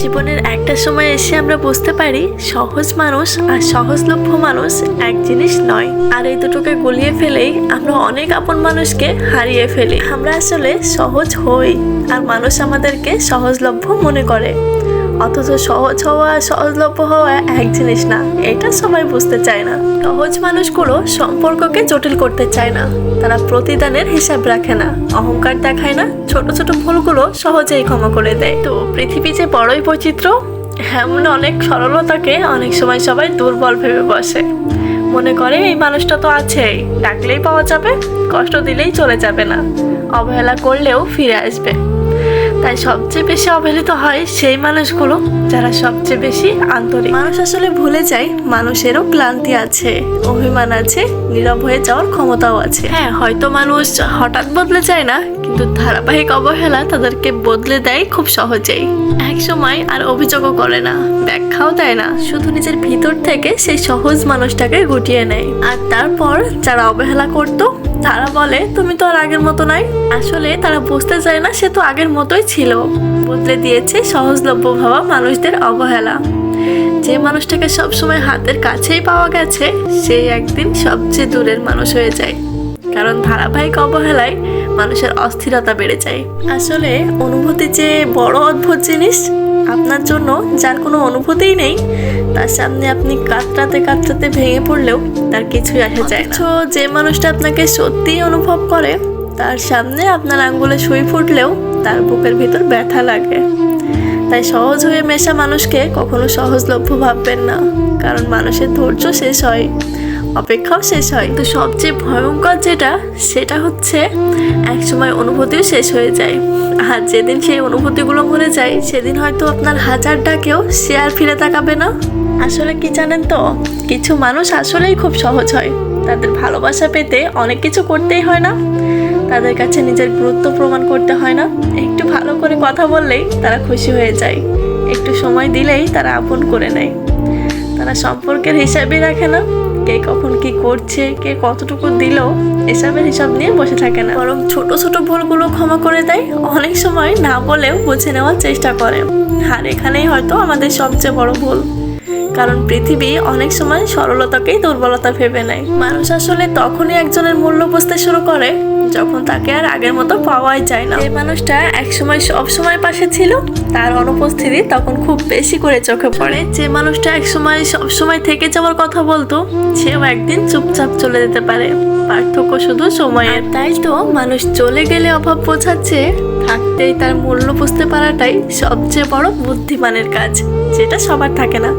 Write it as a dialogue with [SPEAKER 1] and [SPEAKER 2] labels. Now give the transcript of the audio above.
[SPEAKER 1] জীবনের একটা সময় এসে আমরা বুঝতে পারি সহজ মানুষ আর সহজলভ্য মানুষ এক জিনিস নয়। আর এই দুটোকে গুলিয়ে ফেলেই আমরা অনেক আপন মানুষকে হারিয়ে ফেলি। আমরা আসলে সহজ হই আর মানুষ আমাদেরকে সহজলভ্য মনে করে, অথচ সহজ হওয়া সহজলভ্য হওয়া এক জিনিস না, এটা সবাই বুঝতে চায় না। সহজ মানুষগুলো সম্পর্ককে জটিল করতে চায় না, তারা প্রতিদানের হিসাব রাখে না, অহংকার দেখায় না, ছোট ছোট ভুলগুলো সহজেই ক্ষমা করে দেয়। তো পৃথিবী যে বড়ই বৈচিত্র্য, এমন অনেক সরলতাকে অনেক সময় সবাই দুর্বল ভেবে বসে, মনে করে এই মানুষটা তো আছেই, ডাকলেই পাওয়া যাবে, কষ্ট দিলেই চলে যাবে না, অবহেলা করলেও ফিরে আসবে। তাই সবচেয়ে বেশি অবহেলিত হয় সেই মানুষগুলো যারা সবচেয়ে বেশি আন্তরিক। মানুষ আসলে ভুলে যায় মানুষেরও ক্লান্তি আছে, অভিমান আছে, নীরব হয়ে যাওয়ার ক্ষমতাও আছে। হ্যাঁ, হয়তো মানুষ হঠাৎ বদলে যায় না, কিন্তু ধারাবাহিক অবহেলা তাদেরকে বদলে দেয় খুব সহজেই। এক সময় আর অভিযোগও করে না, ব্যাখ্যাও দেয় না, শুধু নিজের ভিতর থেকে সেই সহজ মানুষটাকে গুটিয়ে নেয়। আর তারপর যারা অবহেলা করতো তারা বলে তুমি তো আর আগের মতো নাই। আসলে তারা বুঝতে চায় না সে তো আগের মতোই ছিল। বদলে দিয়েছে সহজলভ্য ভাবা মানুষদের অবহেলা। যে মানুষটাকে সবসময় হাতের কাছেই পাওয়া গেছে, সে একদিন সবচেয়ে দূরের মানুষ হয়ে যায়। কারণ ধারাবাহিক অবহেলায় মানুষের অস্থিরতা বেড়ে যায়। আসলে অনুভূতি যে বড় অদ্ভুত জিনিস। আপনার জন্য যার কোনো অনুভূতিই নেই, তার সামনে আপনি কাতরাতে কাতরাতে ভেঙে পড়লেও তার কিছুই আসে যায় না। যে মানুষটা আপনাকে সত্যিই অনুভব করে, তার সামনে আপনার আঙ্গুলে সুই ফুটলেও তার বুকের ভিতর ব্যথা লাগে। তাই সহজ হয়ে মেশা মানুষকে কখনো সহজলভ্য ভাববেন না, কারণ মানুষের ধৈর্য শেষ হয়, অপেক্ষাও শেষ হয়। কিন্তু সবচেয়ে ভয়ঙ্কর যেটা, সেটা হচ্ছে একসময় অনুভূতিও শেষ হয়ে যায়। আর যেদিন সেই অনুভূতিগুলো মরে যায়, সেদিন হয়তো আপনার হাজার ডাকেও সে আর ফিরে তাকাবে না। আসলে কি জানেন তো, কিছু মানুষ আসলেই খুব সহজ হয়। তাদের ভালোবাসা পেতে অনেক কিছু করতেই হয় না, তাদের কাছে নিজের গুরুত্ব প্রমাণ করতে হয় না, একটু ভালো করে কথা বললেই তারা খুশি হয়ে যায়, একটু সময় দিলেই তারা আপন করে নেয়। তারা সম্পর্কের হিসাবই রাখে না, কে কখন কি করছে, কে কতটুকু দিল, এসবের হিসাব নিয়ে বসে থাকে না, বরং ছোট ছোট ভুলগুলো ক্ষমা করে দেয়। অনেক সময় না বলেও বুঝে নেওয়ার চেষ্টা করে। আর এখানেই হয়তো আমাদের সবচেয়ে বড় ভুল, কারণ পৃথিবী অনেক সময় সরলতাকেই দুর্বলতা ভেবে নেয়। মানুষ আসলে তখনই একজনের মূল্য বুঝতে শুরু করে যখন তাকে আর আগের মতো পাওয়াই যায় না। এই মানুষটা একসময় সব সময় পাশে ছিল, তার অনুপস্থিতি তখন খুব বেশি করে চোখে পড়ে। যে মানুষটা একসময় সব সময় থেকে যাওয়ার কথা বলতো, সেও একদিন চুপচাপ চলে যেতে পারে। পার্থক্য শুধু সময়ের। তাই তো মানুষ চলে গেলে অভাব বোঝাচ্ছে, থাকতেই তার মূল্য বুঝতে পারাটাই সবচেয়ে বড় বুদ্ধিমানের কাজ, যেটা সবার থাকে না।